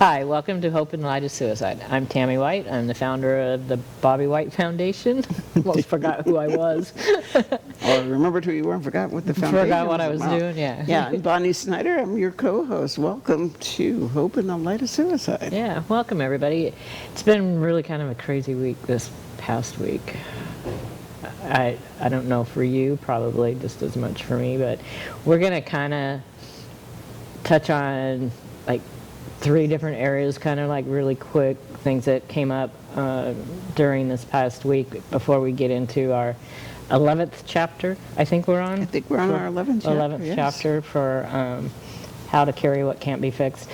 Hi, welcome to Hope and Light of Suicide. I'm Tammy White. I'm the founder of the Bobby White Foundation. Almost forgot who I was. Or remembered who you were and forgot what the foundation Forgot what I was about. doing, yeah. Yeah, and Bonnie Snyder, I'm your co-host. Welcome to Hope and the Light of Suicide. Yeah, welcome everybody. It's been really kind of a crazy week this past week. I don't know for you, probably just as much for me, but we're going to kind of touch on like 3 different areas, kind of like really quick things that came up during this past week before we get into our 11th chapter. I think we're on. I think we're on our 11th chapter. 11th yes. chapter for how to carry what can't be fixed.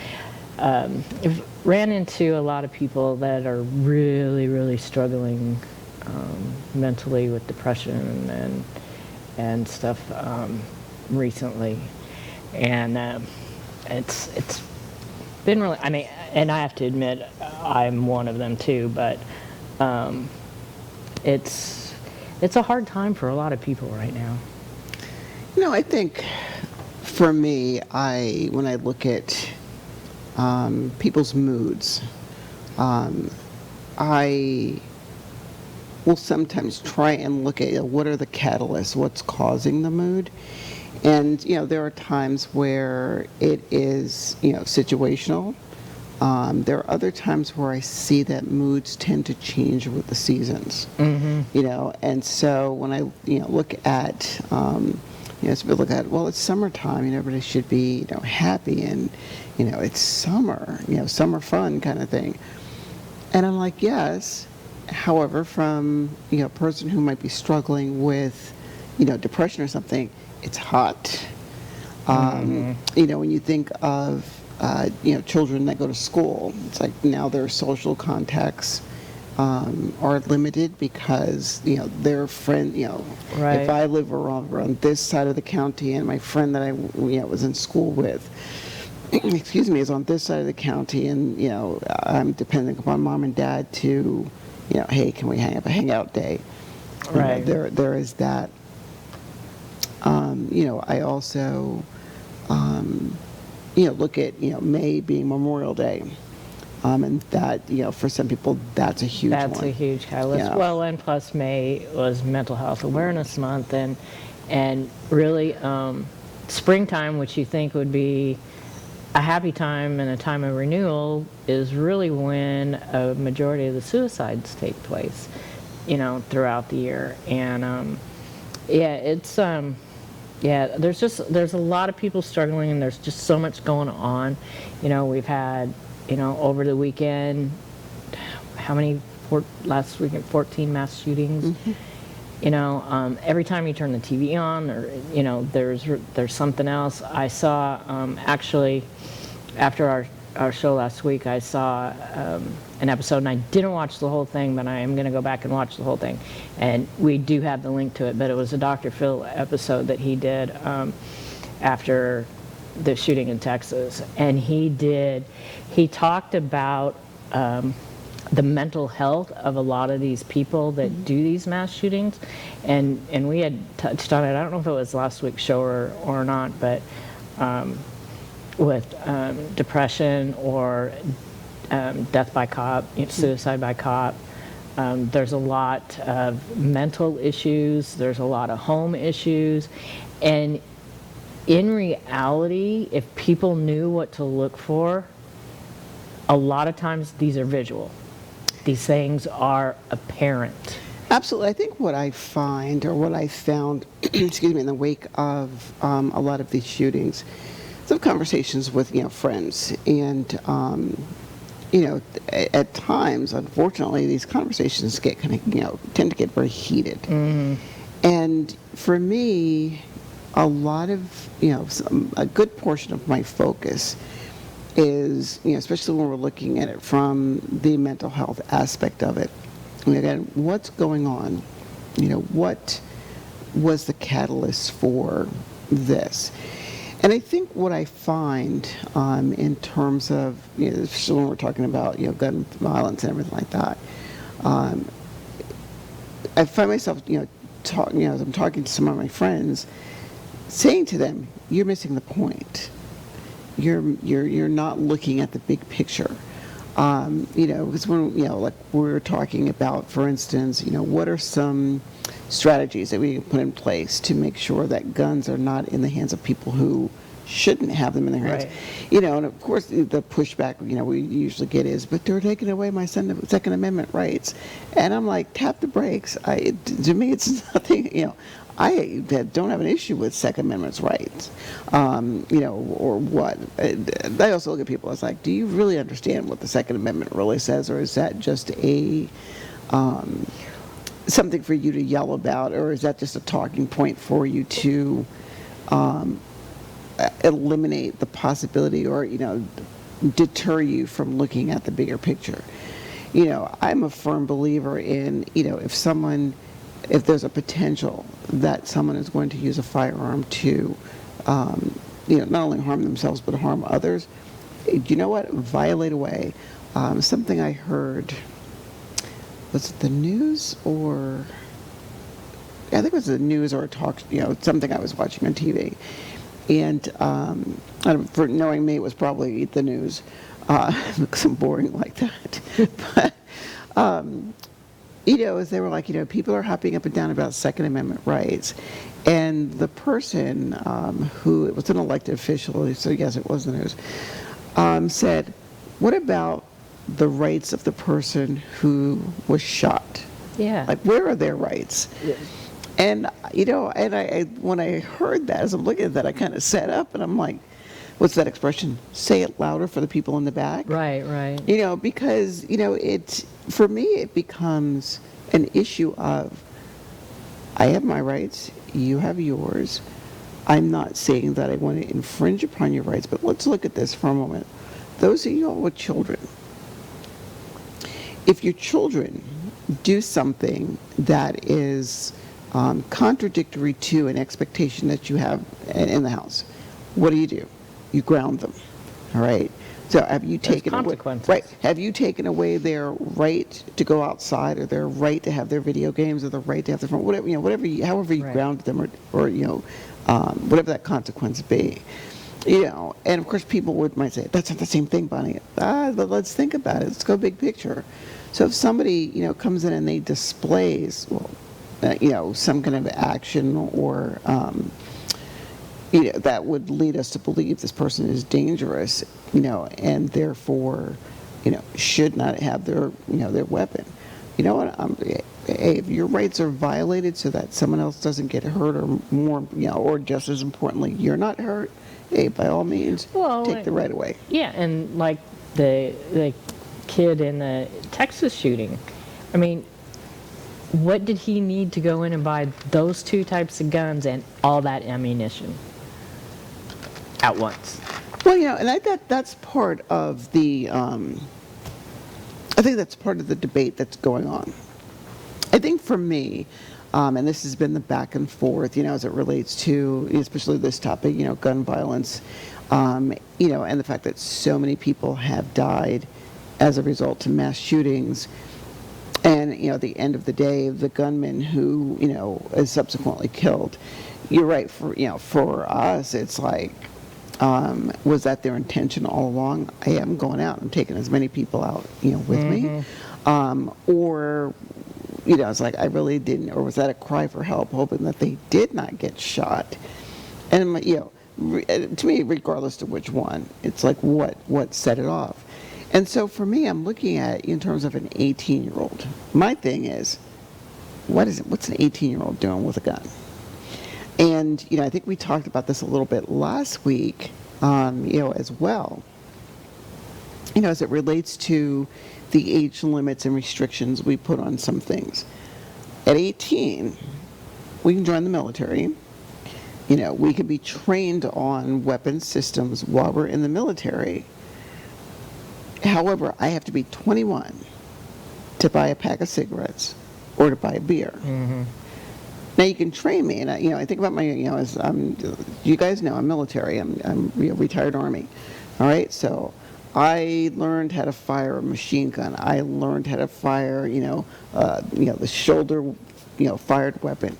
I've ran into a lot of people that are really, really struggling mentally with depression and stuff recently, and it's been really, I mean, and I have to admit I'm one of them too, but it's a hard time for a lot of people right now. You know, I think for me, when I look at people's moods, I will sometimes try and look at what are the catalysts, what's causing the mood. And, you know, there are times where it is, you know, situational. There are other times where I see that moods tend to change with the seasons, you know. And so when I, you know, look at, well, it's summertime, you know, everybody should be, you know, happy and, you know, it's summer, you know, summer fun kind of thing. And I'm like, yes. However, from, you know, a person who might be struggling with, you know, depression or something, it's hot. You know, when you think of, you know, children that go to school, it's like now their social contacts are limited because, you know, their friend, you know, Right. If I live around this side of the county and my friend that I, you know, was in school with, excuse me, is on this side of the county, and, you know, I'm depending upon mom and dad to, you know, hey, can we have a hangout day? Right. You know, there is that. You know, I also, you know, look at, you know, May being Memorial Day. And that, you know, for some people, that's a huge one. That's a huge catalyst. Yeah. Well, and plus May was Mental Health Awareness Month, and really springtime, which you think would be a happy time and a time of renewal, is really when a majority of the suicides take place, you know, throughout the year. And yeah, it's yeah, there's a lot of people struggling, and there's just so much going on. You know, we've had, you know, over the weekend, last weekend, 14 mass shootings. You know, every time you turn the TV on, or, you know, there's something else. I saw, actually, after our show last week, I saw an episode, and I didn't watch the whole thing, but I am going to go back and watch the whole thing. And we do have the link to it, but it was a Dr. Phil episode that he did after the shooting in Texas. And he talked about the mental health of a lot of these people that do these mass shootings. And we had touched on it, I don't know if it was last week's show or not, but with depression or death by cop, suicide by cop. There's a lot of mental issues, there's a lot of home issues, and in reality, if people knew what to look for, a lot of times these are visual. These things are apparent. Absolutely. I think what I find, or what I found, excuse me, in the wake of a lot of these shootings, some conversations with, you know, friends, and you know, at times, unfortunately, these conversations get kind of, you know, tend to get very heated. And for me, a lot of, you know, a good portion of my focus is, you know, especially when we're looking at it from the mental health aspect of it. And again, what's going on? You know, what was the catalyst for this? And I think what I find in terms of, you know, especially when we're talking about, you know, gun violence and everything like that, I find myself, you know, as I'm talking to some of my friends, saying to them, you're missing the point. you're not looking at the big picture. Because when, like we're talking about, for instance, what are some strategies that we can put in place to make sure that guns are not in the hands of people who shouldn't have them in their hands. Right. And of course the pushback, we usually get is, but they're taking away my Second Amendment rights. And I'm like, tap the brakes. To me, it's nothing, I don't have an issue with Second Amendment rights, or what. I also look at people, it's like, do you really understand what the Second Amendment really says, or is that just a something for you to yell about, or is that just a talking point for you to eliminate the possibility or, deter you from looking at the bigger picture? I'm a firm believer in, if there's a potential that someone is going to use a firearm to, not only harm themselves but harm others, you know what? Violate away. Something I heard, was it the news or, I think it was the news or a talk, something I was watching on TV. And for knowing me, it was probably the news, because I'm boring like that. But, as they were like, people are hopping up and down about Second Amendment rights. And the person who, it was an elected official, so yes, it was the news, said, what about the rights of the person who was shot? Yeah. Like, where are their rights? Yeah. And, and I when I heard that, as I'm looking at that, I kind of sat up and I'm like, what's that expression? Say it louder for the people in the back. Right, right. Because, for me, it becomes an issue of, I have my rights, you have yours. I'm not saying that I want to infringe upon your rights, but let's look at this for a moment. Those of you all with children, if your children do something that is contradictory to an expectation that you have in the house, what do? You ground them, all right? So have you taken away, right? Have you taken away their right to go outside, or their right to have their video games, or the right to have their phone, whatever, however you ground them, or whatever that consequence be, And of course, people might say that's not the same thing, Bonnie. But let's think about it. Let's go big picture. So if somebody comes in and they displays, some kind of action or that would lead us to believe this person is dangerous, and therefore, should not have their weapon. You know what? Hey, if your rights are violated so that someone else doesn't get hurt, or more, or just as importantly, you're not hurt, hey, by all means, take the right away. Yeah, and like the kid in the Texas shooting, I mean, what did he need to go in and buy those two types of guns and all that ammunition at once? Well, and I thought that's part of the, I think that's part of the debate that's going on. I think for me, and this has been the back and forth, as it relates to, especially this topic, gun violence, and the fact that so many people have died as a result of mass shootings. And, at the end of the day, the gunman who, is subsequently killed, you're right, for us, it's like, was that their intention all along? Hey, I'm going out, I'm taking as many people out, with me. Or, it's like, I really didn't, or was that a cry for help, hoping that they did not get shot? And, to me, regardless of which one, it's like, what set it off? And so for me, I'm looking at it in terms of an 18-year-old. My thing is, what's an 18-year-old doing with a gun? And, I think we talked about this a little bit last week, as well, as it relates to the age limits and restrictions we put on some things. At 18, we can join the military. We can be trained on weapons systems while we're in the military. However, I have to be 21 to buy a pack of cigarettes or to buy a beer. Now you can train me, and I think about my, as you guys know, I'm military. I'm retired Army. All right, so I learned how to fire a machine gun. I learned how to fire, the shoulder, fired weapon.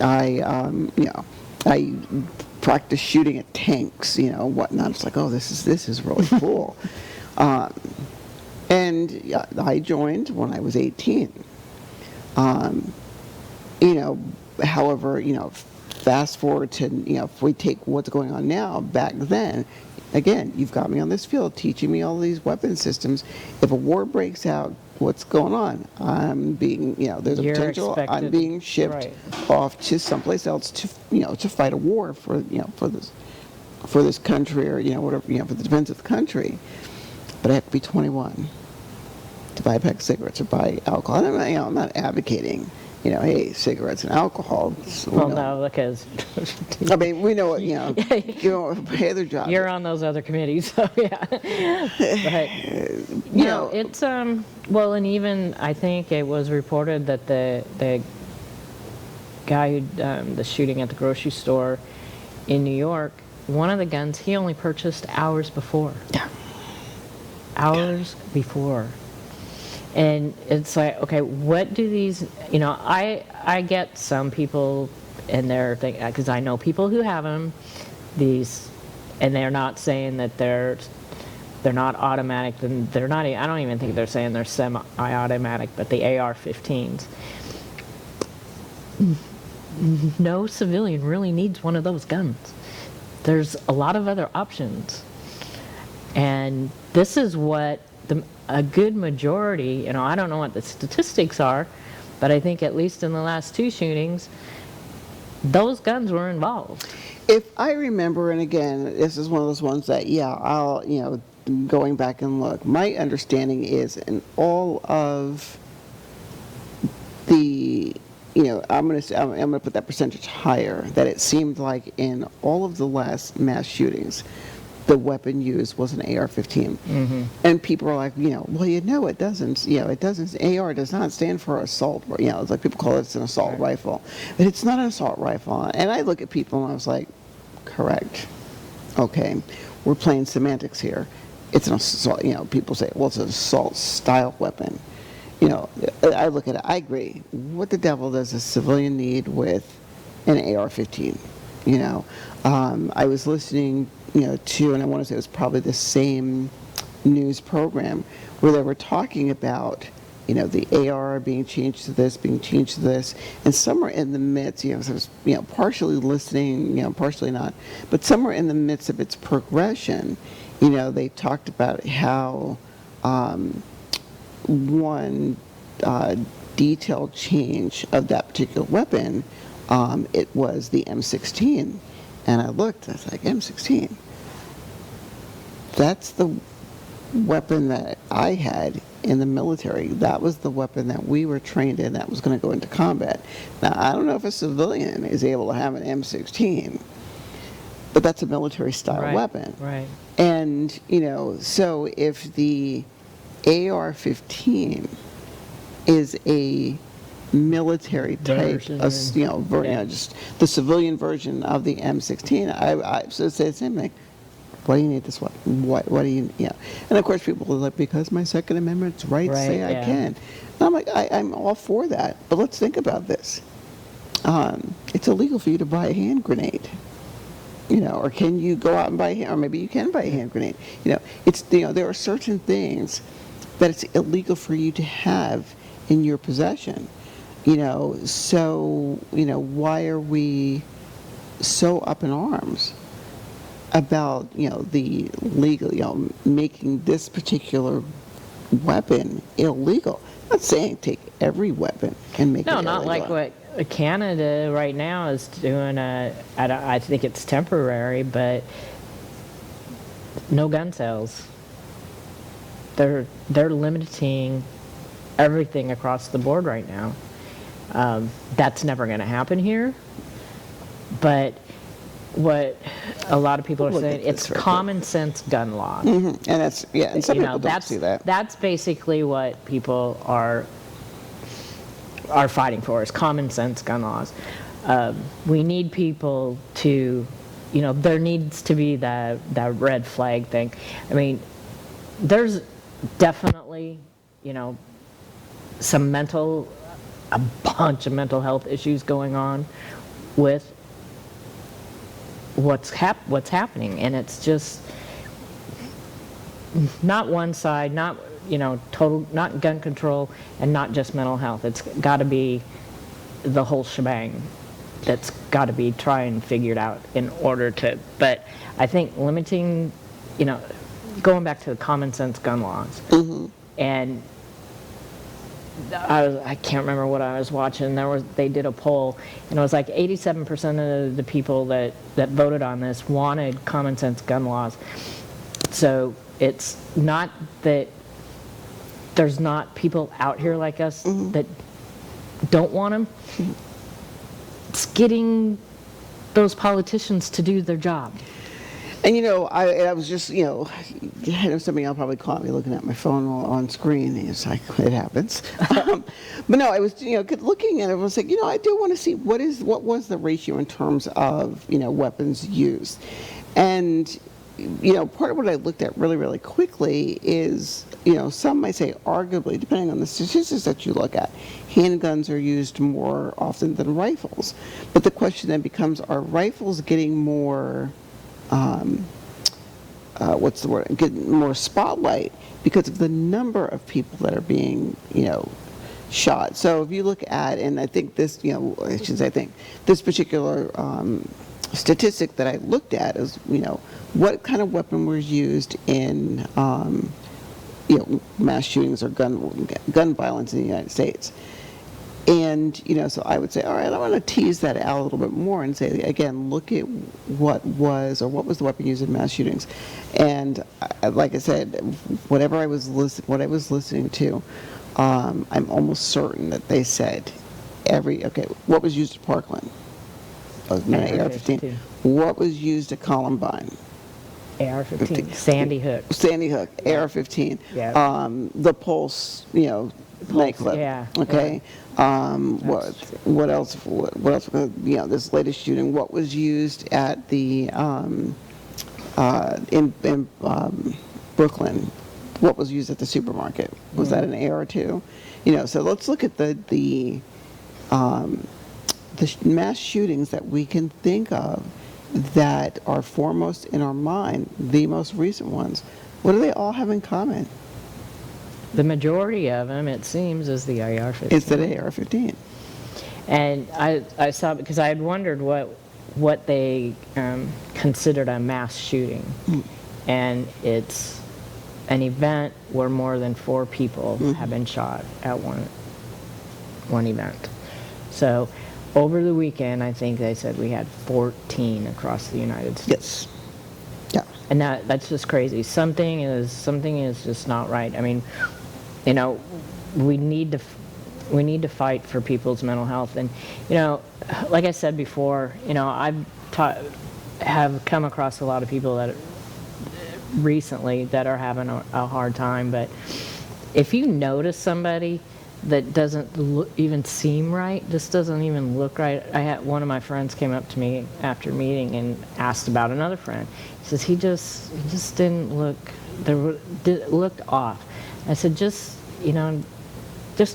I practice shooting at tanks, whatnot. It's like, oh, this is really cool. And yeah, I joined when I was 18. However, fast forward to, if we take what's going on now, back then, again, you've got me on this field teaching me all these weapon systems. If a war breaks out, what's going on? I'm being, there's a You're potential. I'm expected- being shipped right. off to someplace else to, to fight a war for this country, or whatever, for the defense of the country. But I have to be 21 to buy a pack of cigarettes or buy alcohol. And I'm not advocating, hey, cigarettes and alcohol. Well, no, because I mean, we know what, pay their job. you're on those other committees, so yeah. But, it's, well, and even, I think it was reported that the guy who, the shooting at the grocery store in New York, one of the guns he only purchased hours before. Yeah. Hours before. And it's like, okay, what do these, I get some people in there, because I know people who have them, and they're not saying that they're not automatic, and they're not, I don't even think they're saying they're semi-automatic, but the AR-15s. No civilian really needs one of those guns. There's a lot of other options. And this is what a good majority, I don't know what the statistics are, but I think at least in the last 2 shootings, those guns were involved. If I remember, and again, this is one of those ones that, I'll, going back and look, my understanding is in all of the, I'm going to put that percentage higher, that it seemed like in all of the last mass shootings, the weapon used was an AR-15. Mm-hmm. And people are like, well, it doesn't. It doesn't. AR does not stand for assault. It's like people call it an assault rifle. But it's not an assault rifle. And I look at people and I was like, correct. Okay, we're playing semantics here. It's an assault. People say, well, it's an assault style weapon. I look at it, I agree. What the devil does a civilian need with an AR-15? I was listening to, and I want to say it was probably the same news program where they were talking about, the AR being changed to this, and somewhere in the midst, so I was, partially listening, partially not, but somewhere in the midst of its progression, they talked about how one detailed change of that particular weapon, it was the M16. And I looked, I was like, M16? That's the weapon that I had in the military. That was the weapon that we were trained in that was going to go into combat. Now, I don't know if a civilian is able to have an M16, but that's a military-style weapon. Right. And, so if the AR-15 is a military type, just the civilian version of the M16. I so say the same thing. Why do you need this one? What do you? And of course, people are like, because my Second Amendment's rights say I can. And I'm like, I'm all for that, but let's think about this. It's illegal for you to buy a hand grenade. Or can you go out and buy, or maybe you can buy a hand grenade. It's there are certain things that it's illegal for you to have in your possession. So, why are we so up in arms about, the legal, making this particular weapon illegal? I'm not saying take every weapon and make it illegal. No, not like what Canada right now is doing. I think it's temporary, but no gun sales. They're limiting everything across the board right now. That's never going to happen here. But what a lot of people are saying, it's common sense gun law. Mm-hmm. And that's, and some people don't see that. That's basically what people are fighting for, is common sense gun laws. We need people to, there needs to be that red flag thing. I mean, there's definitely, a bunch of mental health issues going on with what's happening, and it's just not one side, not total, not gun control, and not just mental health. It's got to be the whole shebang. That's got to be tried and figured out in order to. But I think limiting, going back to the common sense gun laws, and I can't remember what I was watching. They did a poll, and it was like 87% of the people that voted on this wanted common sense gun laws. So it's not that there's not people out here like us that don't want them. It's getting those politicians to do their job. And I was just, I know somebody else probably caught me looking at my phone on screen. It's like, it happens. But no, I was, looking at it, I was like, I do want to see what was the ratio in terms of, weapons used. And, part of what I looked at really, really quickly is, some might say arguably, depending on the statistics that you look at, handguns are used more often than rifles. But the question then becomes, are rifles getting more, getting more spotlight because of the number of people that are being, shot. So if you look at, and I think this, I should say, I think this particular statistic that I looked at is, what kind of weapon was used in, mass shootings or gun violence in the United States. And, so I would say, all right, I want to tease that out a little bit more and say, again, look at what was the weapon used in mass shootings. And like I said, what I was listening to, I'm almost certain that they said what was used at Parkland? AR-15. What was used at Columbine? AR-15. Sandy Hook, AR-15. Yeah. The Pulse, nightclub. Yeah. Okay. Yeah. What else? What else? This latest shooting. What was used at the in Brooklyn? What was used at the supermarket? Was that an AR too? So let's look at the mass shootings that we can think of that are foremost in our mind, the most recent ones. What do they all have in common? The majority of them, it seems, is the AR-15. It's the AR-15. And I saw, because I had wondered what they considered a mass shooting. And it's an event where more than 4 people have been shot at one event. So over the weekend, I think they said we had 14 across the United States. Yes. Yeah. And that's just crazy. Something is just not right. I mean, we need to fight for people's mental health. And like I said before, have come across a lot of people that recently that are having a hard time. But if you notice somebody that doesn't even seem right, this doesn't even look right. One of my friends came up to me after a meeting and asked about another friend. He says he just didn't look, looked off. I said, just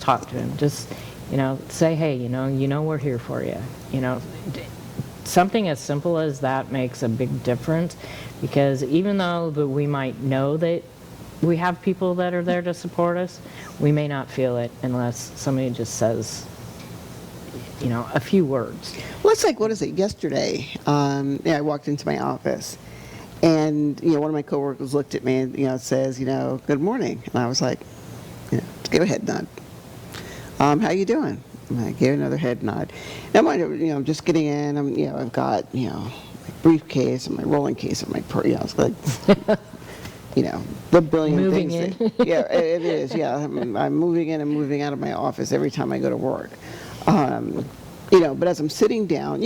talk to him. Just, say, hey, we're here for you. Something as simple as that makes a big difference, because even though we might know that we have people that are there to support us, we may not feel it unless somebody just says, a few words. Well, it's like, what is it, yesterday, I walked into my office, and, one of my coworkers looked at me and, says, good morning. And I was like, give a head nod. How you doing? And I gave another head nod. Now, I'm just getting in, I've got, my briefcase and my rolling case and my, it's like, the billion moving things. In. Yeah, it is. Yeah, I'm moving in and moving out of my office every time I go to work. But as I'm sitting down,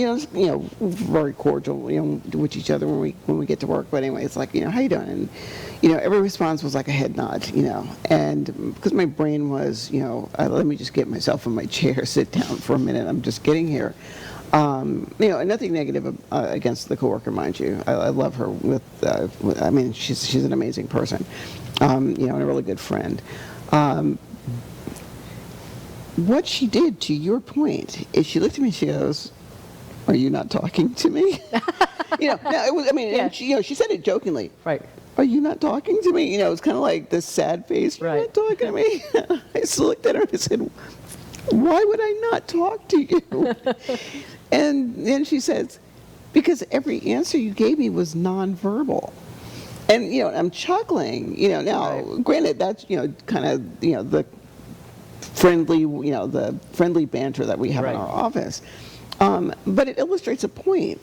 very cordial, with each other when we get to work. But anyway, it's like, how you doing? And, every response was like a head nod, and because my brain was, let me just get myself in my chair, sit down for a minute. I'm just getting here. And nothing negative against the coworker, mind you. I love her. She's an amazing person, and a really good friend. What she did, to your point, is she looked at me and she goes, are you not talking to me? No, it was, I mean, Yeah. and she said it jokingly. Right. Are you not talking to me? It's kind of like this sad face. You're Right. not talking to me. I just looked at her and I said, why would I not talk to you? And then she says, because every answer you gave me was nonverbal. And, I'm chuckling, now, Right. granted, that's, kind of, the friendly banter that we have in Right. our office. But it illustrates a point.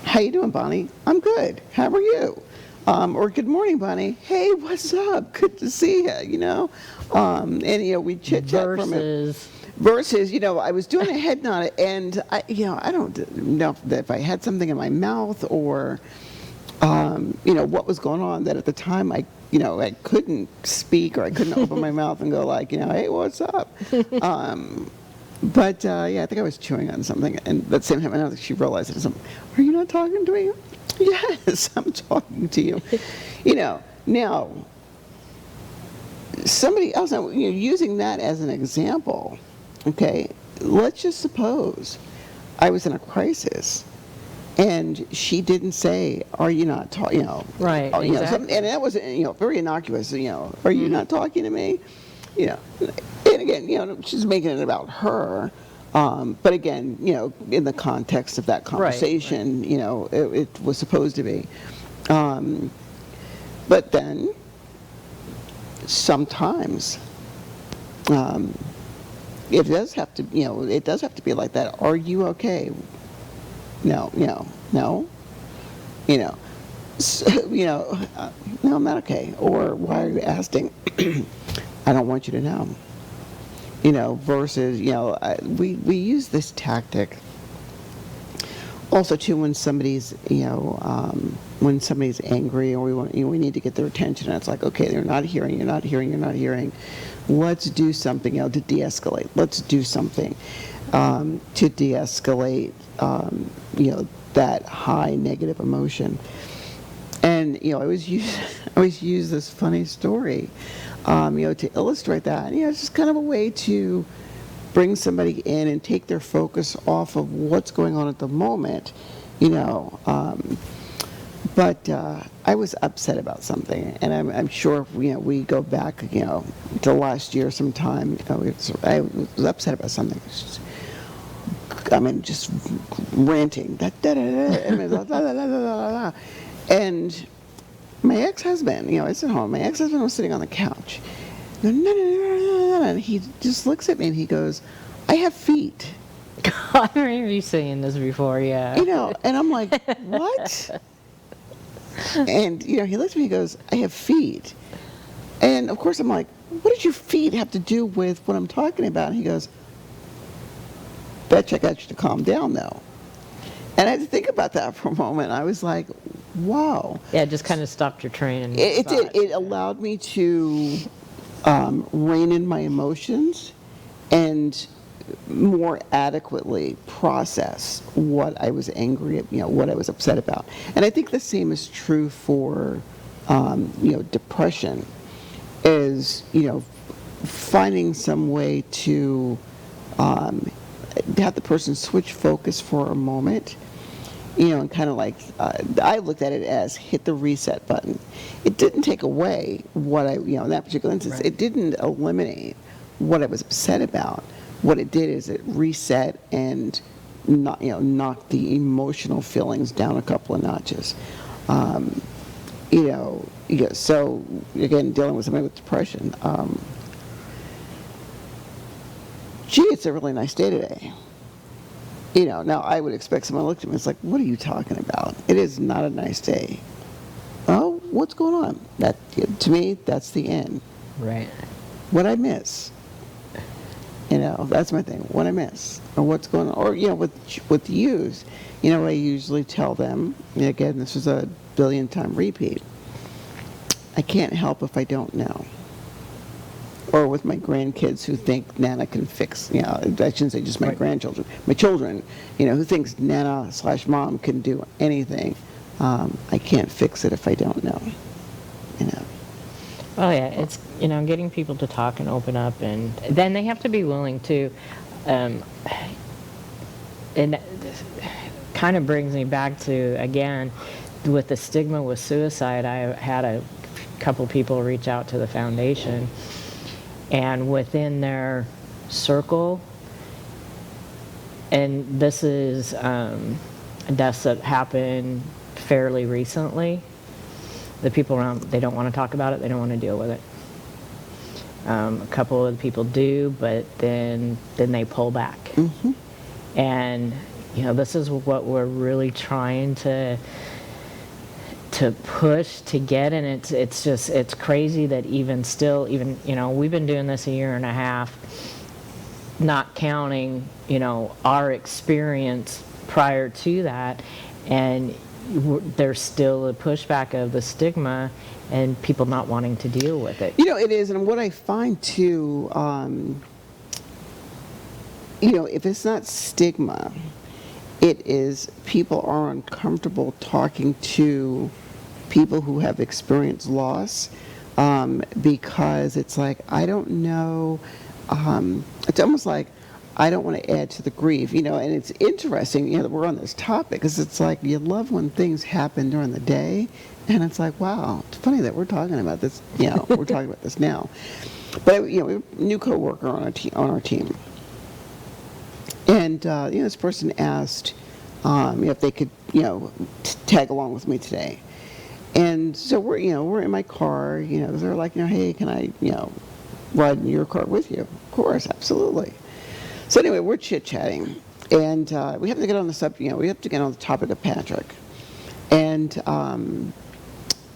How you doing, Bonnie? I'm good. How are you? Or good morning, Bonnie. Hey, what's up? Good to see you, and, we chit-chat for a minute. Versus, I was doing a head nod, and I don't know if I had something in my mouth or, what was going on, that at the time I couldn't speak, or I couldn't open my mouth and go like, hey, what's up? But I think I was chewing on something, and at the same time, I don't think she realized it. Are you not talking to me? Yes, I'm talking to you. Now, somebody else, using that as an example, okay, let's just suppose I was in a crisis, and she didn't say, "Are you not talking?" Right, exactly. And that was, very innocuous. Are you not talking to me? And again, she's making it about her. But again, in the context of that conversation, right. It was supposed to be. But then, sometimes, it does have to, it does have to be like that. Are you okay? No. So, no, I'm not okay. Or why are you asking? I don't want you to know. Versus, we use this tactic also too when somebody's, when somebody's angry, or we need to get their attention, and it's like, okay, they're not hearing, you're not hearing, you're not hearing. Let's do something, to de-escalate. Let's do something to de-escalate, that high negative emotion. And, I always use this funny story, to illustrate that. It's just kind of a way to bring somebody in and take their focus off of what's going on at the moment, But I was upset about something, and I'm sure we go back, to last year sometime. I was upset about something. Just ranting. And my ex-husband, it's at home. My ex-husband was sitting on the couch. And he just looks at me and he goes, "I have feet." I remember you saying this before, yeah. And I'm like, "What?" And, he looks at me and goes, "I have feet." And, of course, I'm like, "What does your feet have to do with what I'm talking about?" And he goes, "Bet you I got you to calm down, though." And I had to think about that for a moment. I was like, wow. Yeah, it just kind of stopped your train. It did. It allowed me to rein in my emotions and more adequately process what I was angry at, what I was upset about. And I think the same is true for, depression, is, finding some way to have the person switch focus for a moment, and kind of like, I looked at it as hit the reset button. It didn't take away what in that particular instance, Right. It didn't eliminate what I was upset about. What it did is it reset and knocked the emotional feelings down a couple of notches. So again, dealing with somebody with depression, gee, it's a really nice day today. Now I would expect someone to look at me, it's like, what are you talking about? It is not a nice day. Oh, what's going on? That, to me, that's the end. Right. What I miss. That's my thing. What I miss, or what's going on, or with youth, I usually tell them. Again, this is a billion-time repeat. I can't help if I don't know. Or with my grandkids who think Nana can fix. I shouldn't say just my Right. grandchildren. My children, who thinks Nana/mom can do anything. I can't fix it if I don't know. Oh yeah, it's getting people to talk and open up, and then they have to be willing to. It and kind of brings me back to, again, with the stigma with suicide. I had a couple people reach out to the foundation, and within their circle, and this is deaths that happened fairly recently, the people around, they don't want to talk about it, they don't want to deal with it. A couple of the people do, but then they pull back. And this is what we're really trying to push to get, and it's crazy that even we've been doing this a year and a half, not counting our experience prior to that, and there's still a pushback of the stigma and people not wanting to deal with it. It is, and what I find too, if it's not stigma, it is people are uncomfortable talking to people who have experienced loss, because it's like, I don't know, it's almost like, I don't want to add to the grief, and it's interesting, that we're on this topic, because it's like, you love when things happen during the day, and it's like, wow, it's funny that we're talking about this, we're talking about this now. But, we have a new coworker on our team, and, this person asked, if they could, tag along with me today. And so we're in my car, they're like, hey, can I, ride in your car with you? Of course, absolutely. So anyway, we're chit-chatting, and we have to get on the subject, we have to get on the topic of Patrick. And,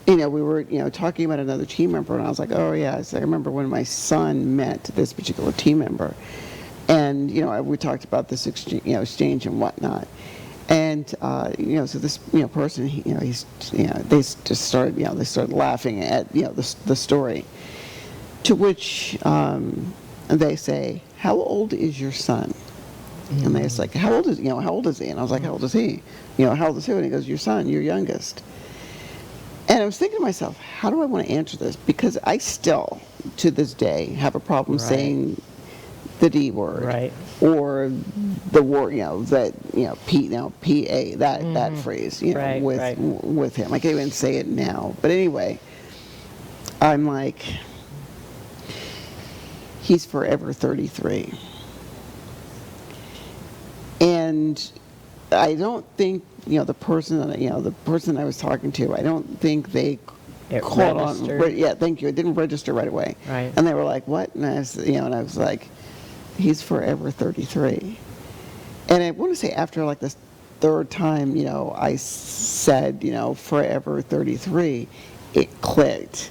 we were, talking about another team member, and I was like, oh yeah, I remember when my son met this particular team member. And, we talked about this exchange and whatnot. And, so this, person, he's, they just started, they started laughing at, the story. To which they say, how old is your son? And they're like, how old is he? And I was like, how old is he? How old is who? And he goes, your son, your youngest. And I was thinking to myself, how do I want to answer this? Because I still, to this day, have a problem saying the D word, or the word, that, P-A, that phrase, with him. I can't even say it now. But anyway, I'm like, he's forever 33. And I don't think, the person that I was talking to, I don't think they caught on. Yeah, thank you. It didn't register right away. Right. And they were like, what? And I was, and I was like, he's forever 33. And I want to say after like this third time, I said, forever 33, it clicked.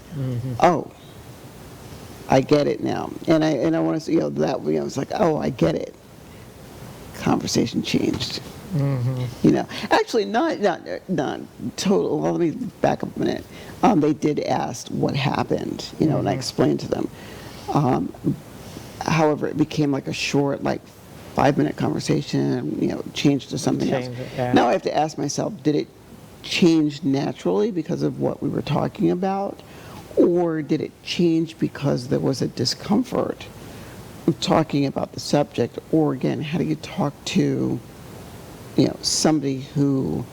Oh, I get it now. And I want to say, that, I was like, oh, I get it. Conversation changed. Actually, not total. Well, let me back up a minute. They did ask what happened, and I explained to them. However, it became like a short, 5-minute conversation, changed to something else. Now I have to ask myself, did it change naturally because of what we were talking about? Or did it change because there was a discomfort of talking about the subject? Or again, how do you talk to, somebody who,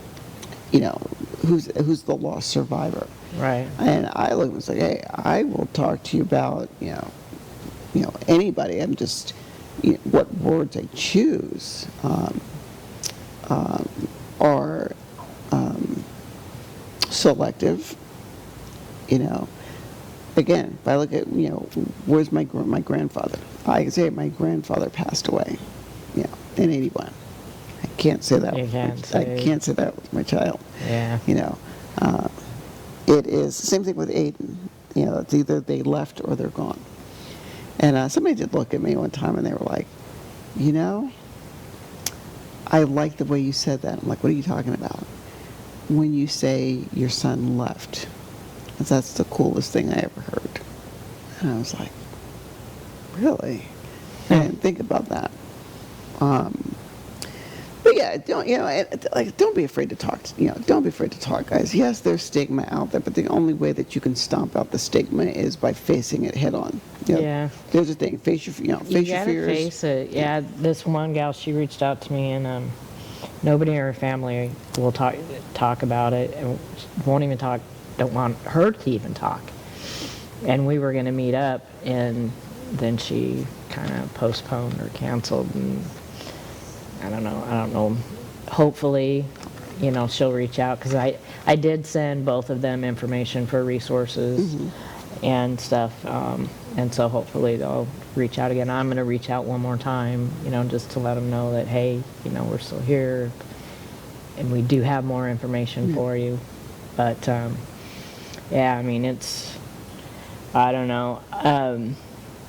who's the lost survivor? Right. And I look and say, hey, I will talk to you about, anybody. I'm just, what words I choose are selective. Again, if I look at, where's my grandfather? I can say my grandfather passed away, in 81. I can't say that. I can't say that with my child. Yeah. It is the same thing with Aiden. It's either they left or they're gone. And somebody did look at me one time and they were like, I like the way you said that. I'm like, what are you talking about? When you say your son left. That's the coolest thing I ever heard. And I was like, really? I didn't think about that. But yeah, don't be afraid to talk. Don't be afraid to talk, guys. Yes, there's stigma out there, but the only way that you can stomp out the stigma is by facing it head on. Yeah. There's a thing. Face your fears. Face it. Yeah. This one gal, she reached out to me, and Nobody in her family will talk about it, and won't even talk. Don't want her to even talk. And we were going to meet up, and then she kind of postponed or canceled, and I don't know. Hopefully, she'll reach out, because I did send both of them information for resources and stuff, and so hopefully they'll reach out again. I'm going to reach out one more time, just to let them know that, hey, we're still here, and we do have more information for you. But yeah, I mean, I don't know.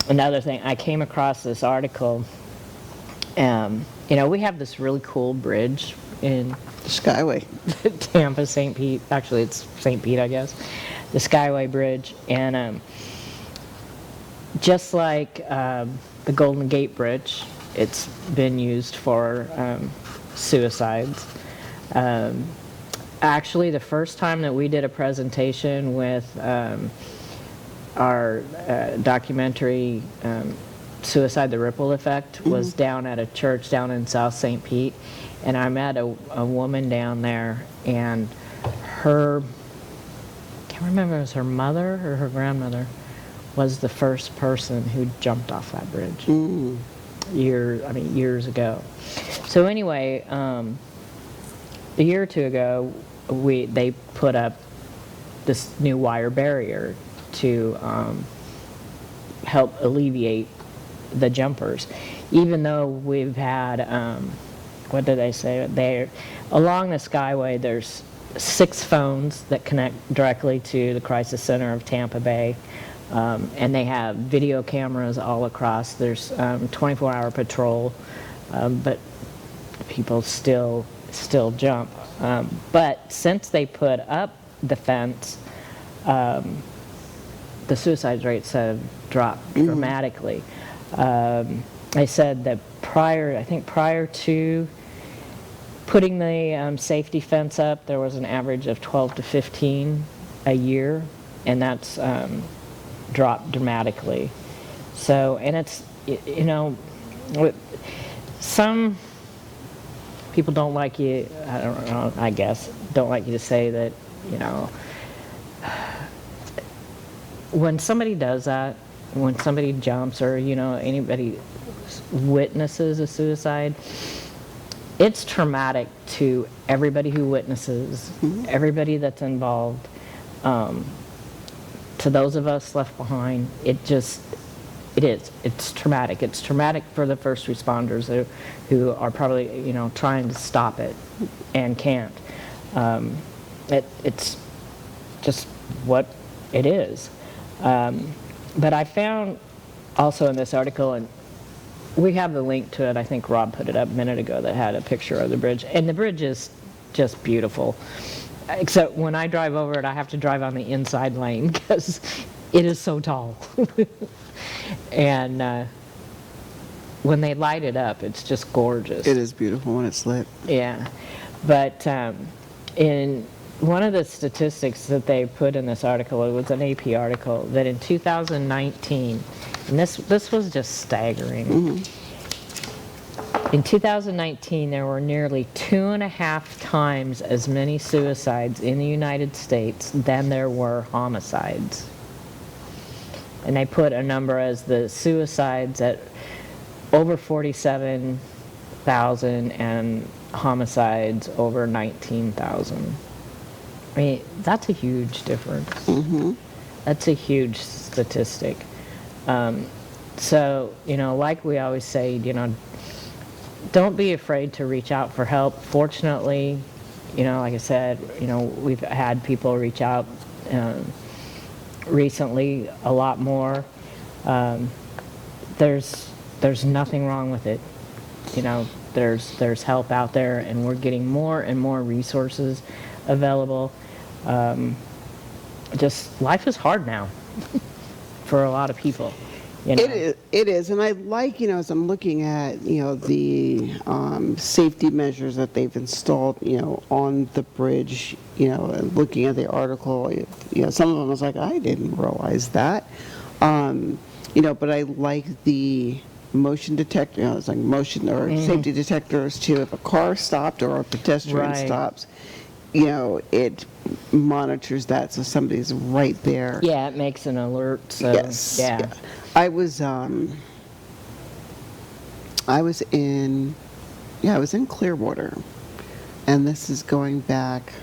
Another thing, I came across this article. We have this really cool bridge in Skyway. Tampa, St. Pete. Actually, it's St. Pete, I guess. The Skyway Bridge. And just like the Golden Gate Bridge, it's been used for suicides. Actually, the first time that we did a presentation with our documentary, Suicide: The Ripple Effect, was down at a church down in South St. Pete, and I met a woman down there, and I can't remember if it was her mother or her grandmother, was the first person who jumped off that bridge years ago. So anyway, a year or two ago, they put up this new wire barrier to help alleviate the jumpers. Even though we've had, what did they say? Along the Skyway, there's 6 phones that connect directly to the Crisis Center of Tampa Bay. And they have video cameras all across. There's 24-hour patrol, but people still jump. But since they put up the fence, the suicide rates have dropped dramatically. They said that prior to putting the safety fence up, there was an average of 12 to 15 a year, and that's dropped dramatically. So, and it's, some people don't like you, I don't know, I guess, don't like you to say that, when somebody does that, when somebody jumps, or, anybody witnesses a suicide, it's traumatic to everybody who witnesses, everybody that's involved. To those of us left behind, it's traumatic. It's traumatic for the first responders who are probably, trying to stop it and can't. It's just what it is. But I found also in this article, and we have the link to it, I think Rob put it up a minute ago, that had a picture of the bridge. And the bridge is just beautiful. Except when I drive over it, I have to drive on the inside lane because it is so tall. And when they light it up, it's just gorgeous. It is beautiful when it's lit. Yeah. But in one of the statistics that they put in this article, it was an AP article, that in 2019, and this was just staggering. In 2019, there were nearly 2.5 times as many suicides in the United States than there were homicides. And they put a number as the suicides at over 47,000 and homicides over 19,000. I mean, that's a huge difference. That's a huge statistic. So, like we always say, don't be afraid to reach out for help. Fortunately, like I said, we've had people reach out recently, a lot more. There's nothing wrong with it. There's help out there, and we're getting more and more resources available. Just life is hard now for a lot of people. It is, and I like, as I'm looking at, the safety measures that they've installed, on the bridge, and looking at the article, some of them I was like, I didn't realize that, but I like the motion detector, it's like motion or safety detectors too. If a car stopped or a pedestrian Right. stops, it monitors that, so somebody's right there. Yeah, it makes an alert. So Yes. yeah. I was in Clearwater, and this is going back.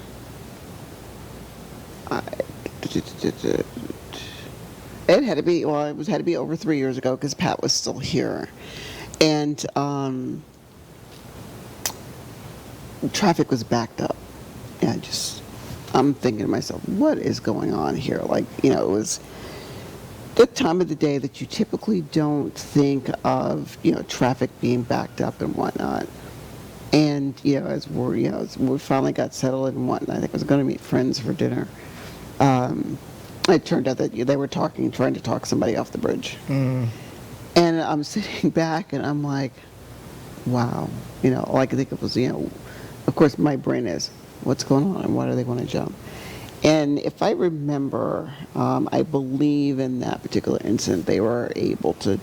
It had to be had to be over 3 years ago because Pat was still here, and traffic was backed up. And I'm thinking to myself, what is going on here? Like, it was the time of the day that you typically don't think of, traffic being backed up and whatnot. And, as we finally got settled and whatnot, I think I was going to meet friends for dinner. It turned out that they were trying to talk somebody off the bridge. And I'm sitting back and I'm like, wow. All I could think of was, of course my brain is, what's going on and why do they want to jump? And if I remember, I believe in that particular incident, they were able to,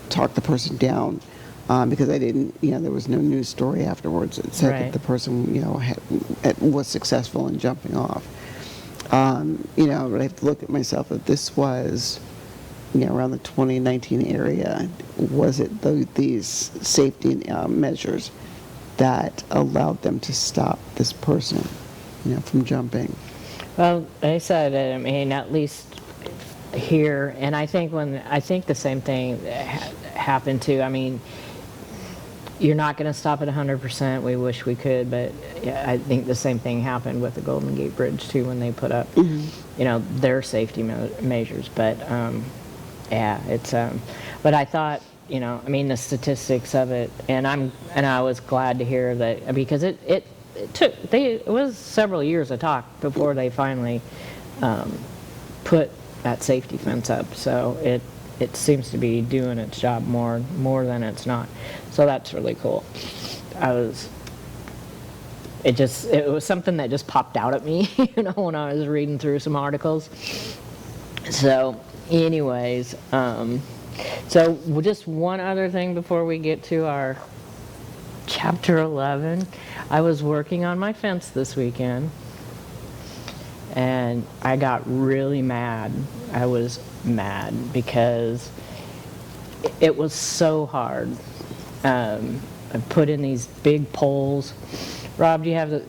talk the person down because I didn't, there was no news story afterwards that said that the person, was successful in jumping off. But I have to look at myself if this was, around the 2019 area, was it these safety measures that allowed them to stop this person, from jumping? Well, they said, at least here, and I think the same thing happened too. You're not going to stop at 100%. We wish we could, but I think the same thing happened with the Golden Gate Bridge too when they put up, their safety measures. But it's. But I thought, the statistics of it, and I was glad to hear that because it was several years of talk before they finally put that safety fence up. So it seems to be doing its job more than it's not. So that's really cool. It was something that just popped out at me, when I was reading through some articles. So anyways, so just one other thing before we get to our chapter 11. I was working on my fence this weekend, and I got really mad. I was mad because it was so hard. I put in these big poles. Rob, do you have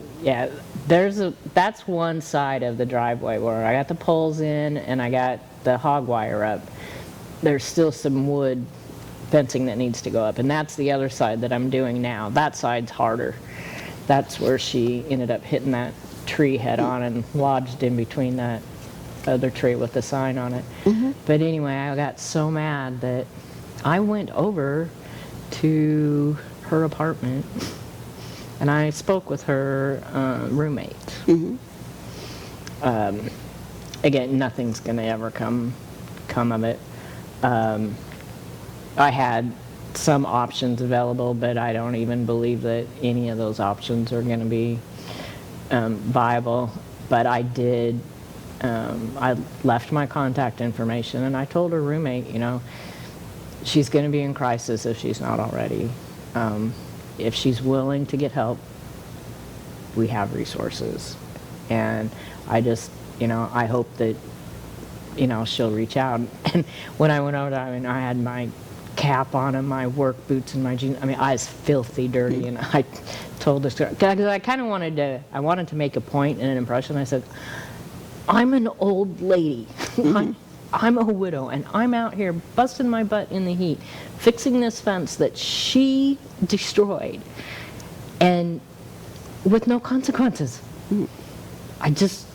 that's one side of the driveway where I got the poles in and I got the hog wire up. There's still some wood fencing that needs to go up, and that's the other side that I'm doing now. That side's harder. That's where she ended up hitting that tree head on and lodged in between that other tree with the sign on it. But anyway, I got so mad that I went over to her apartment and I spoke with her roommate. Again, nothing's gonna ever come of it. I had some options available, but I don't even believe that any of those options are going to be viable. But I did, I left my contact information, and I told her roommate, she's going to be in crisis if she's not already. If she's willing to get help, we have resources. And I just, I hope that, she'll reach out. And when I went over there, I had my cap on and my work boots and my jeans. I was filthy dirty, and I told this girl, because I kind of wanted to make a point and an impression. I said, I'm an old lady. I'm a widow, and I'm out here busting my butt in the heat, fixing this fence that she destroyed, and with no consequences. I just,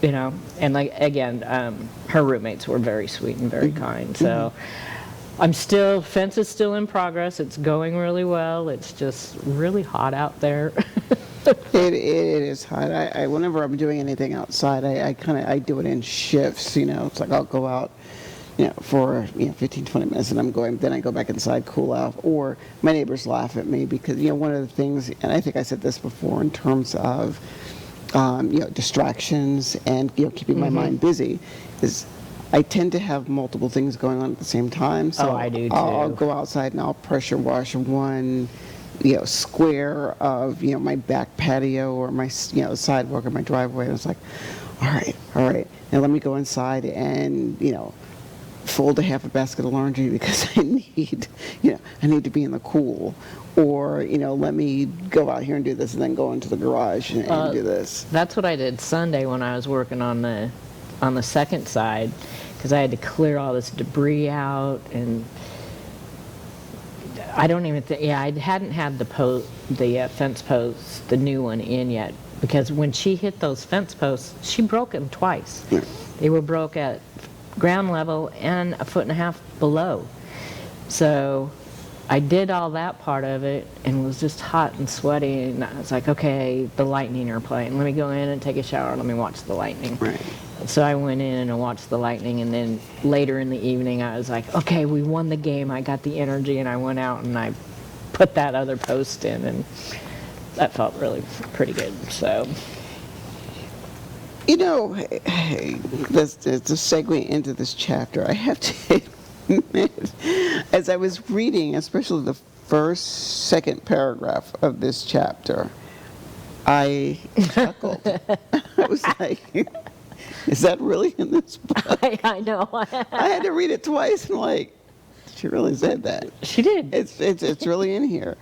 and her roommates were very sweet and very kind. So fence is still in progress. It's going really well. It's just really hot out there. It is hot. I whenever I'm doing anything outside, I do it in shifts. It's like I'll go out, for 15, 20 minutes, and then I go back inside, cool off. Or my neighbors laugh at me because one of the things, and I think I said this before, in terms of distractions and keeping my mind busy, is I tend to have multiple things going on at the same time. So Oh, I do I'll too. go outside and I'll pressure wash one, square of, my back patio or my, sidewalk or my driveway. And it's like, all right. Now let me go inside and, fold a half a basket of laundry because I need to be in the cool. Or, let me go out here and do this and then go into the garage and do this. That's what I did Sunday when I was working on the second side, because I had to clear all this debris out, and I don't even think, I hadn't had the fence posts, the new one, in yet, because when she hit those fence posts, she broke them twice. Yeah. They were broke at ground level and 1.5 feet below. So I did all that part of it and was just hot and sweaty, and I was like, okay, the lightning are playing. Let me go in and take a shower. Let me watch the lightning. Right. So I went in and watched the lightning, and then later in the evening I was like, okay, we won the game. I got the energy, and I went out and I put that other post in, and that felt really pretty good. So, this to segue into this chapter, I have to admit, as I was reading, especially the second paragraph of this chapter, I chuckled. I was like, is that really in this book? I know. I had to read it twice and she really said that. She did. It's really in here.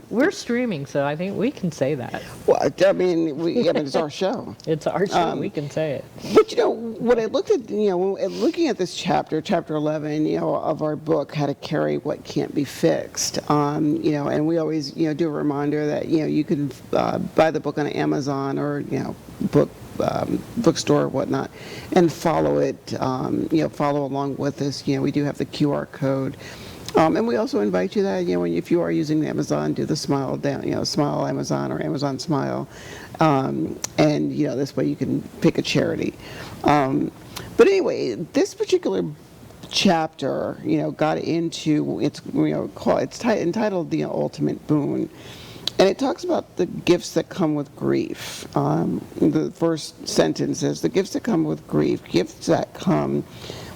We're streaming, so I think we can say that. Well, it's our show. It's our show. We can say it. But what I looked at, looking at this chapter 11, of our book, How to Carry What Can't Be Fixed, and we always, do a reminder that, you can buy the book on Amazon or, bookstore or whatnot, and follow it, follow along with us. We do have the QR code. And we also invite you that, if you are using Amazon, do the Smile down, Smile Amazon or Amazon Smile. And, this way you can pick a charity. But anyway, this particular chapter, got into, it's entitled The Ultimate Boon. And it talks about the gifts that come with grief. The first sentence is, the gifts that come with grief, gifts that come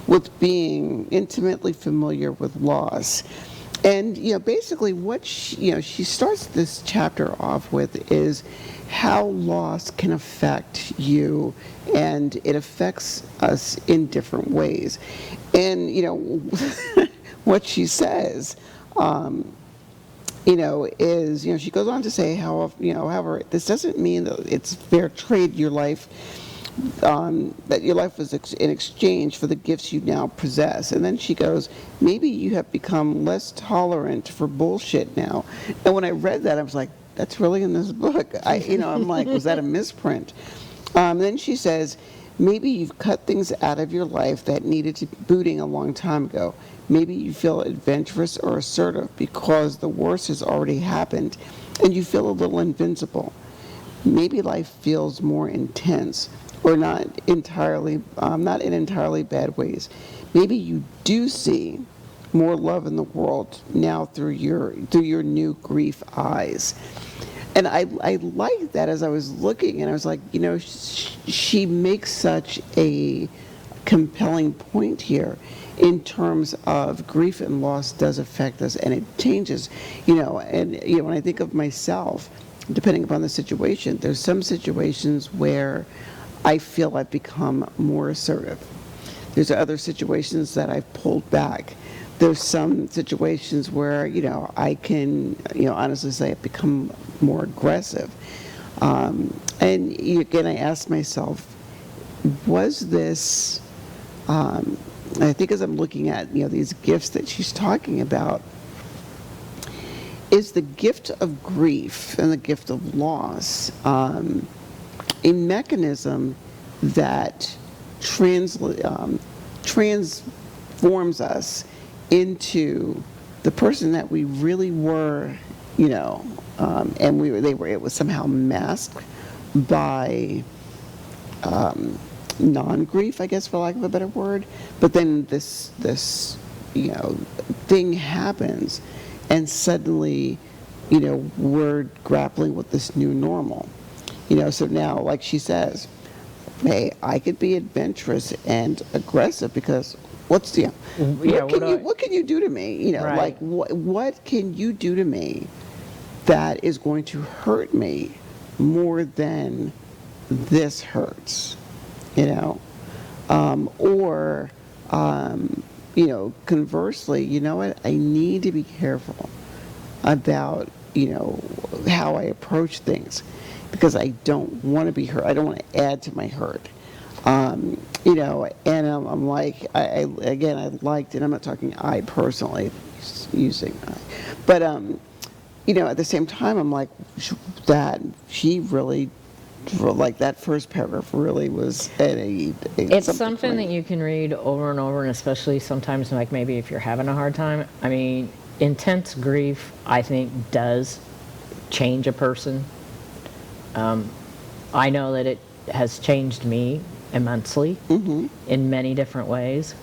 with being intimately familiar with loss. And, basically what she starts this chapter off with is how loss can affect you, and it affects us in different ways. And, what she says, is, she goes on to say how, however, this doesn't mean that it's fair trade your life, that your life was in exchange for the gifts you now possess. And then she goes, maybe you have become less tolerant for bullshit now. And when I read that, I was like, that's really in this book. I'm like, was that a misprint? Then she says, maybe you've cut things out of your life that needed to booting a long time ago. Maybe you feel adventurous or assertive because the worst has already happened and you feel a little invincible. Maybe life feels more intense, or not in entirely bad ways. Maybe you do see more love in the world now through your new grief eyes. And I liked that as I was looking, and I was like, she makes such a compelling point here in terms of grief and loss does affect us, and it changes, when I think of myself, depending upon the situation, there's some situations where I feel I've become more assertive. There's other situations that I've pulled back. There's some situations where, I can, honestly say I've become more aggressive. And again, I asked myself, was this, I think as I'm looking at, these gifts that she's talking about, is the gift of grief and the gift of loss a mechanism that transforms us into the person that we really were, and it was somehow masked by non-grief, I guess, for lack of a better word. But then this thing happens, and suddenly, we're grappling with this new normal. So now, like she says, hey, I could be adventurous and aggressive because what can you do to me? Right. Like what can you do to me that is going to hurt me more than this hurts? Or conversely, you know what? I need to be careful about, how I approach things because I don't want to be hurt. I don't want to add to my hurt. And I'm like, I liked, and I'm not talking I personally, using I, but, at the same time, I'm like, that she really, like that first paragraph really was It's something that you can read over and over, and especially sometimes, like maybe if you're having a hard time. I mean, intense grief, I think, does change a person. I know that it has changed me immensely in many different ways.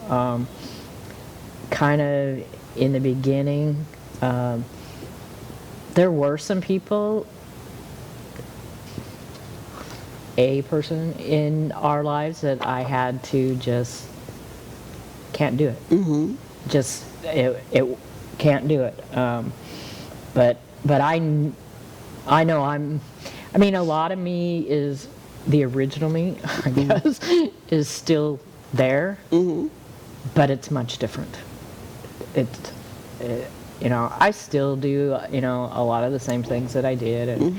Kind of in the beginning, there were some people, a person in our lives that I had to just can't do it. Just it can't do it. But I know I mean, a lot of me is the original me, I guess, is still there, but it's much different. I still do, a lot of the same things that I did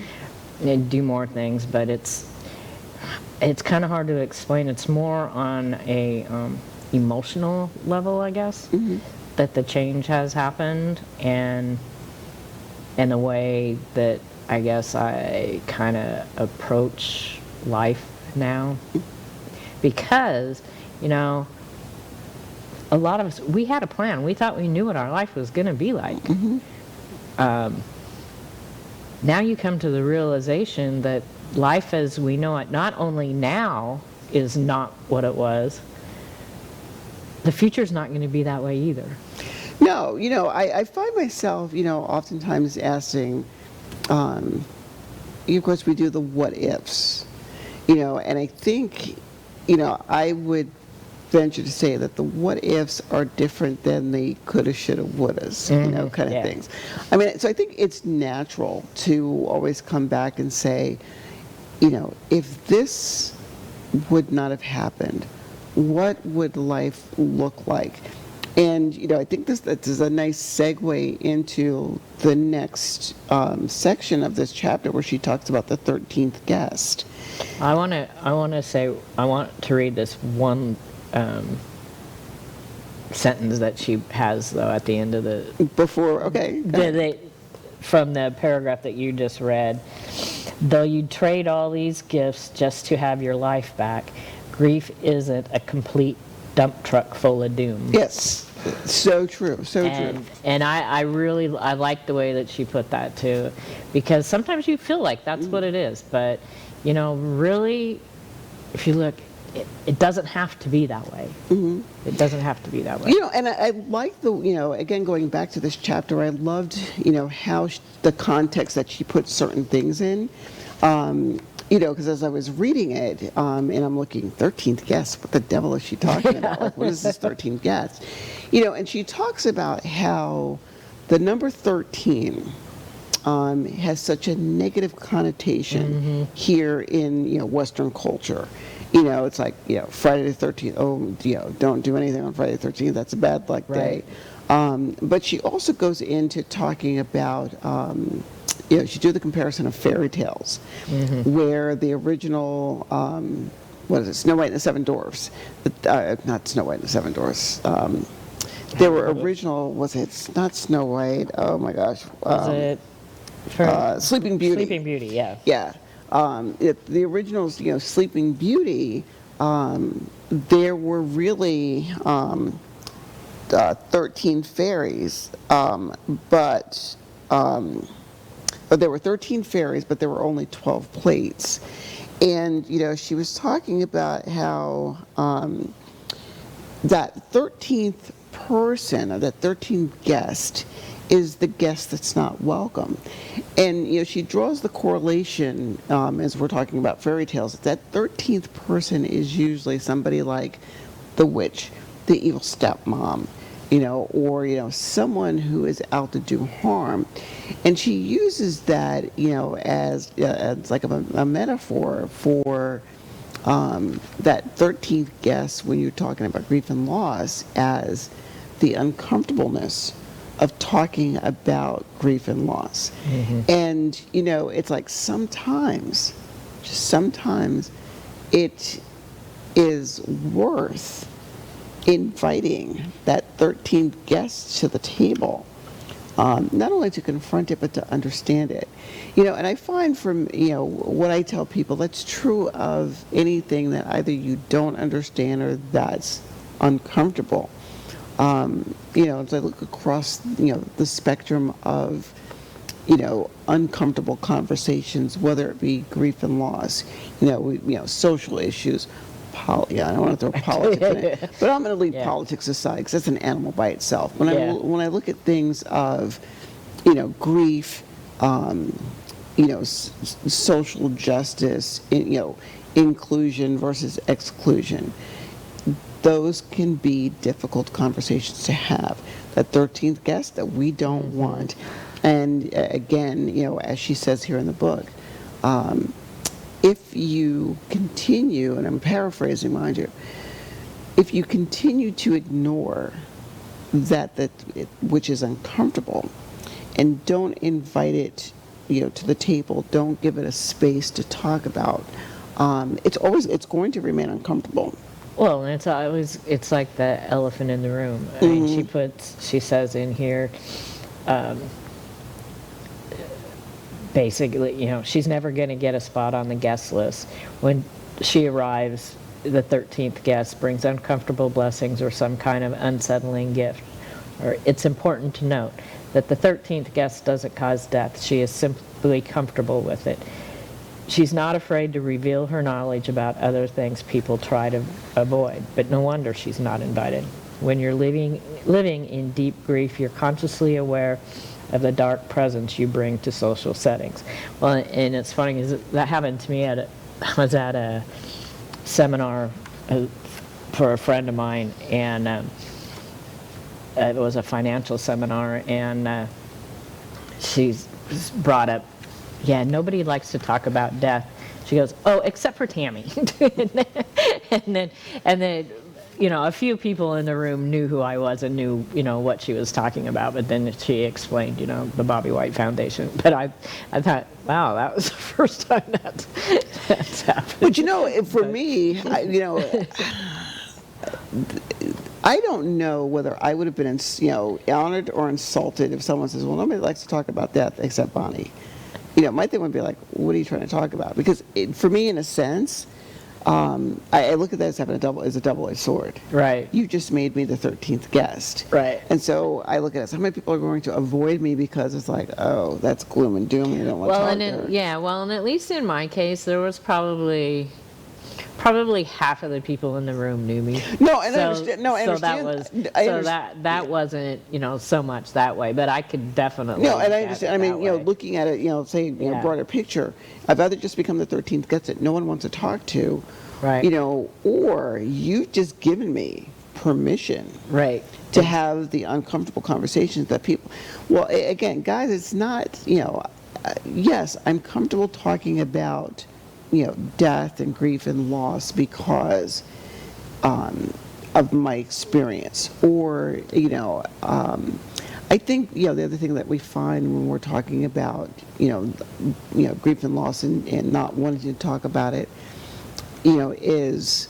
and do more things, but it's kind of hard to explain. It's more on a emotional level, I guess, that the change has happened, and the way that I guess I kind of approach life now. Because, a lot of us, we had a plan. We thought we knew what our life was going to be like. Now you come to the realization that life as we know it, not only now, is not what it was. The future's not going to be that way either. No, I find myself, oftentimes asking, of course we do the what ifs, and I think, I would venture to say that the what ifs are different than the coulda, shoulda, wouldas, kind of things. I mean, so I think it's natural to always come back and say, if this would not have happened, what would life look like? And, I think this is a nice segue into the next section of this chapter where she talks about the 13th guest. I want to read this one sentence that she has, though, at the end of from the paragraph that you just read. Though you trade all these gifts just to have your life back, grief isn't a complete dump truck full of doom. Yes, so true, true. And I really like the way that she put that too, because sometimes you feel like that's what it is, but really, if you look, it doesn't have to be that way. It doesn't have to be that way. And I like again, going back to this chapter, I loved, how the context that she put certain things in. Because as I was reading it, and I'm looking, 13th guest, what the devil is she talking about? Like, what is this 13th guest? And she talks about how the number 13 has such a negative connotation here in, Western culture. It's like, Friday the 13th, don't do anything on Friday the 13th, that's a bad luck day. But she also goes into talking about, she drew the comparison of fairy tales, where the original, Snow White and the Seven Dwarfs, not Snow White and the Seven Dwarfs, there were original, was it not Snow White, oh my gosh. Was it Sleeping Beauty. Sleeping Beauty, yeah. Yeah. The original, Sleeping Beauty, there were really 13 fairies, but there were 13 fairies, but there were only 12 plates. And, she was talking about how that 13th person, or that 13th guest, is the guest that's not welcome. And she draws the correlation, as we're talking about fairy tales, that 13th person is usually somebody like the witch, the evil stepmom, or someone who is out to do harm. And she uses that as like a metaphor for that 13th guest, when you're talking about grief and loss, as the uncomfortableness of talking about grief and loss. And it's like sometimes it is worth inviting that 13th guest to the table, not only to confront it, but to understand it. And I find from, what I tell people, that's true of anything that either you don't understand or that's uncomfortable. As I look across, the spectrum of, uncomfortable conversations, whether it be grief and loss, social issues, I don't want to throw politics in it, but I'm going to leave politics aside because that's an animal by itself. When I look at things of, grief, social justice, inclusion versus exclusion, those can be difficult conversations to have. That 13th guest that we don't want. And again, as she says here in the book, if you continue, and I'm paraphrasing, mind you, if you continue to ignore that which is uncomfortable, and don't invite it, to the table, don't give it a space to talk about, it's going to remain uncomfortable. Well, and it's like the elephant in the room. I mean, she says in here, basically, she's never going to get a spot on the guest list. When she arrives, the 13th guest brings uncomfortable blessings or some kind of unsettling gift. Or it's important to note that the 13th guest doesn't cause death. She is simply comfortable with it. She's not afraid to reveal her knowledge about other things people try to avoid, but no wonder she's not invited. When you're living in deep grief, you're consciously aware of the dark presence you bring to social settings. Well, and it's funny, because that happened to me I was at a seminar for a friend of mine, and it was a financial seminar, and she's brought up, nobody likes to talk about death. She goes, oh, except for Tammy. and then a few people in the room knew who I was and knew, what she was talking about. But then she explained, the Bobby White Foundation. But I thought, wow, that was the first time that's happened. But for me, I don't know whether I would have been, honored or insulted if someone says, well, nobody likes to talk about death except Bonni. My thing would be like, what are you trying to talk about? Because for me, in a sense, I look at that as having a double-edged sword. Right. You just made me the 13th guest. Right. And so I look at it, so how many people are going to avoid me because it's like, oh, that's gloom and doom, you don't want to talk to her. Well, and at least in my case, there was probably half of the people in the room knew me. No, and I understand. No, I understand. That wasn't, so much that way, but I could definitely. No, and I understand. I mean, looking at it, say, broader picture, I've either just become the 13th guest that no one wants to talk to, right? Or you've just given me permission, right, to have the uncomfortable conversations that people. Well, again, guys, it's not. Yes, I'm comfortable talking about, death and grief and loss because of my experience. Or, I think, the other thing that we find when we're talking about, grief and loss and not wanting to talk about it, is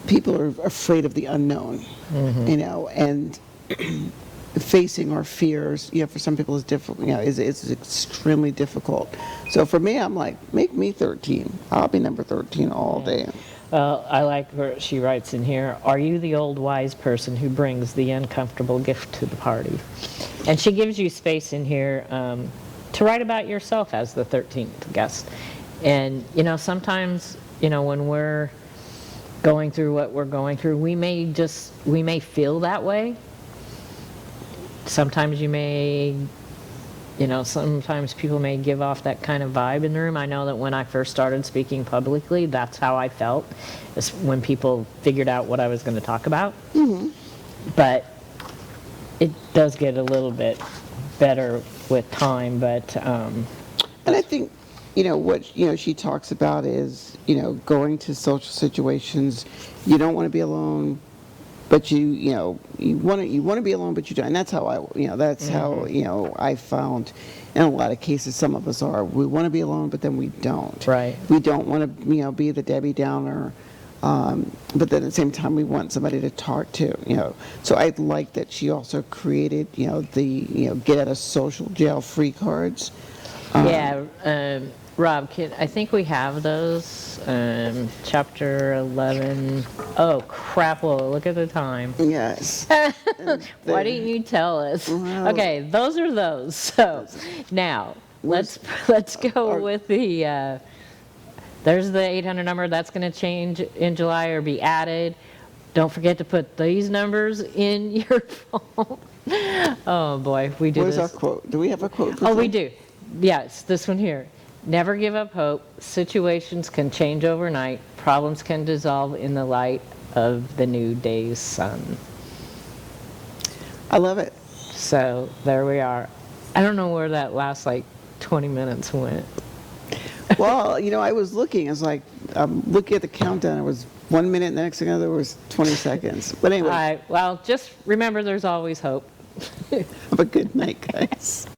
people are afraid of the unknown, and facing our fears, for some people is difficult, is extremely difficult. So for me, I'm like, make me 13. I'll be number 13 all day. Well, I like what she writes in here. Are you the old wise person who brings the uncomfortable gift to the party? And she gives you space in here to write about yourself as the 13th guest. And, sometimes, when we're going through what we're going through, we may feel that way. sometimes sometimes people may give off that kind of vibe in the room. I know that when I first started speaking publicly, that's how I felt, is when people figured out what I was going to talk about. But it does get a little bit better with time, but... And I think, what, she talks about is, going to social situations, you don't want to be alone, but you want to be alone, but you don't. And that's how how I found in a lot of cases some of us are. We want to be alone, but then we don't. Right. We don't want to, be the Debbie Downer. But then at the same time, we want somebody to talk to, So I like that she also created, the, get out of social jail free cards. Rob, I think we have those, chapter 11. Oh, crap, well, look at the time. Yes. Why didn't you tell us? Well, Okay, those are those. So now, let's go with the... There's the 800 number. That's going to change in July or be added. Don't forget to put these numbers in your phone. Oh, boy, we do Where's this. our quote? Do we have a quote? Oh, we do. Yes, this one here. Never give up hope. Situations can change overnight. Problems can dissolve in the light of the new day's sun. I love it. So there we are. I don't know where that last 20 minutes went. Well, I was looking. I was like, looking at the countdown. It was 1 minute, and the next thing there was 20 seconds. But anyway. All right. Well, just remember there's always hope. Have a good night, guys.